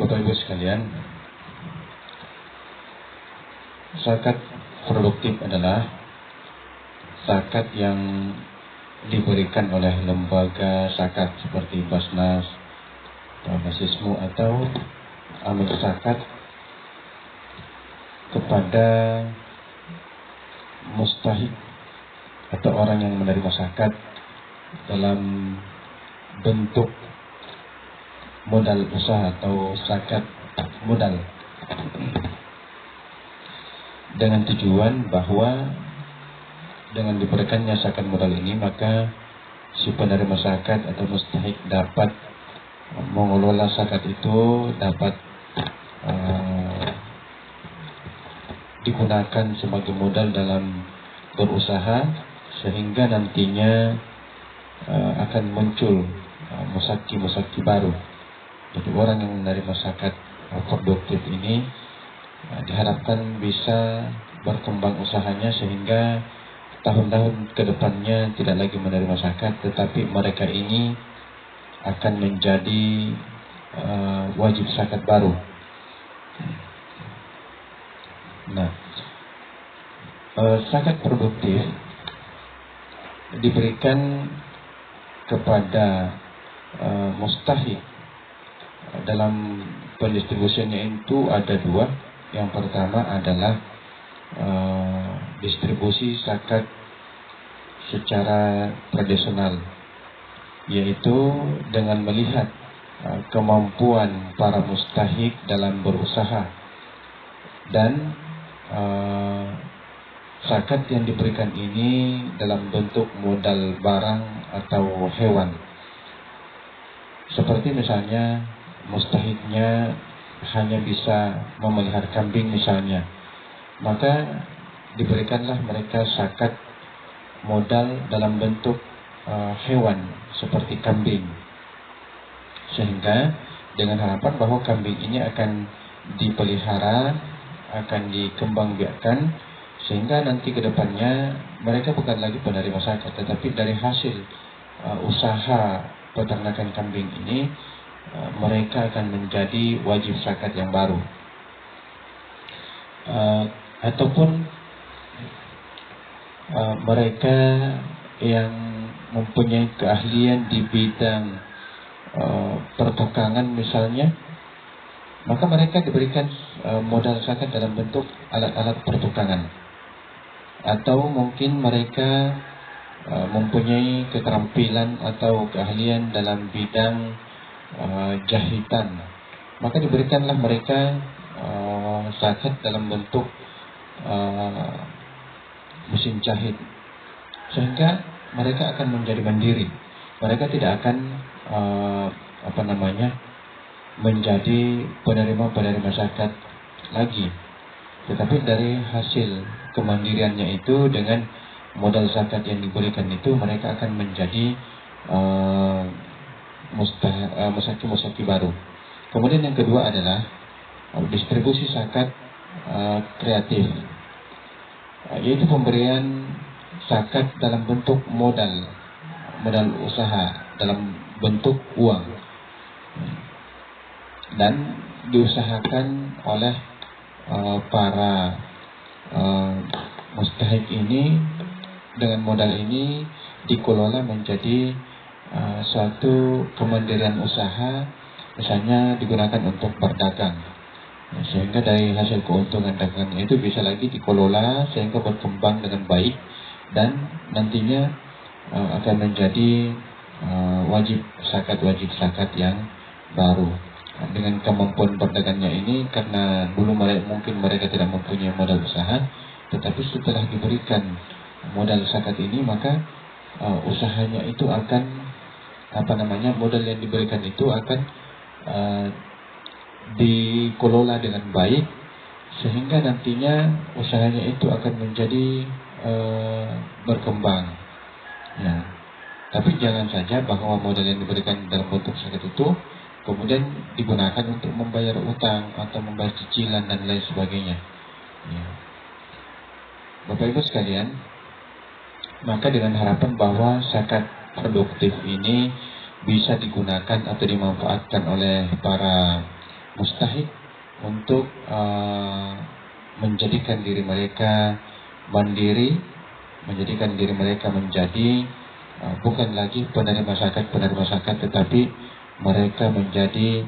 Bapak Ibu sekalian, zakat produktif adalah zakat yang diberikan oleh lembaga zakat seperti Basnas, Basismu atau amil zakat kepada mustahik atau orang yang menerima zakat dalam bentuk modal usaha atau zakat modal, dengan tujuan bahwa dengan diberikannya zakat modal ini maka si penerima zakat atau mustahik dapat mengelola zakat itu, dapat digunakan sebagai modal dalam berusaha, sehingga nantinya akan muncul musaki-musaki baru. Jadi orang yang menerima zakat produktif ini diharapkan bisa berkembang usahanya sehingga tahun-tahun ke depannya tidak lagi menerima zakat, tetapi mereka ini akan menjadi wajib zakat baru. Nah, zakat produktif diberikan kepada mustahik. Dalam pendistribusiannya itu ada dua. Yang pertama adalah distribusi zakat secara tradisional, yaitu dengan melihat kemampuan para mustahik dalam berusaha dan zakat yang diberikan ini dalam bentuk modal barang atau hewan. Seperti misalnya mustahiknya hanya bisa memelihara kambing misalnya, maka diberikanlah mereka zakat modal dalam bentuk hewan seperti kambing, sehingga dengan harapan bahwa kambing ini akan dipelihara, akan dikembangbiakkan, sehingga nanti ke depannya mereka bukan lagi penerima zakat, tetapi dari hasil usaha peternakan kambing ini mereka akan menjadi wajib zakat yang baru. Ataupun mereka yang mempunyai keahlian di bidang pertukangan misalnya, maka mereka diberikan modal zakat dalam bentuk alat-alat pertukangan. Atau mungkin mereka mempunyai keterampilan atau keahlian dalam bidang jahitan, maka diberikanlah mereka zakat dalam bentuk mesin jahit, sehingga mereka akan menjadi mandiri. Mereka tidak akan menjadi penerima zakat lagi, tetapi dari hasil kemandiriannya itu, dengan modal zakat yang diberikan itu, mereka akan menjadi musaki baru. Kemudian yang kedua adalah distribusi zakat kreatif, yaitu pemberian zakat dalam bentuk modal usaha, dalam bentuk uang, dan diusahakan oleh para mustahik ini. Dengan modal ini dikelola menjadi suatu kemandirian usaha, misalnya digunakan untuk berdagang, sehingga dari hasil keuntungan dagangnya itu bisa lagi dikelola sehingga berkembang dengan baik, dan nantinya akan menjadi wajib zakat yang baru. Dengan kemampuan berdagangnya ini, karena dulu mungkin mereka tidak mempunyai modal usaha, tetapi setelah diberikan modal zakat ini, maka usahanya itu akan modal yang diberikan itu akan dikelola dengan baik, sehingga nantinya usahanya itu akan menjadi berkembang. Ya. Tapi jangan saja bahwa modal yang diberikan dalam bentuk zakat itu kemudian digunakan untuk membayar utang atau membayar cicilan dan lain sebagainya. Ya. Bapak Ibu sekalian, maka dengan harapan bahwa zakat produktif ini bisa digunakan atau dimanfaatkan oleh para mustahik untuk menjadikan diri mereka mandiri, menjadikan diri mereka menjadi bukan lagi penerima zakat, tetapi mereka menjadi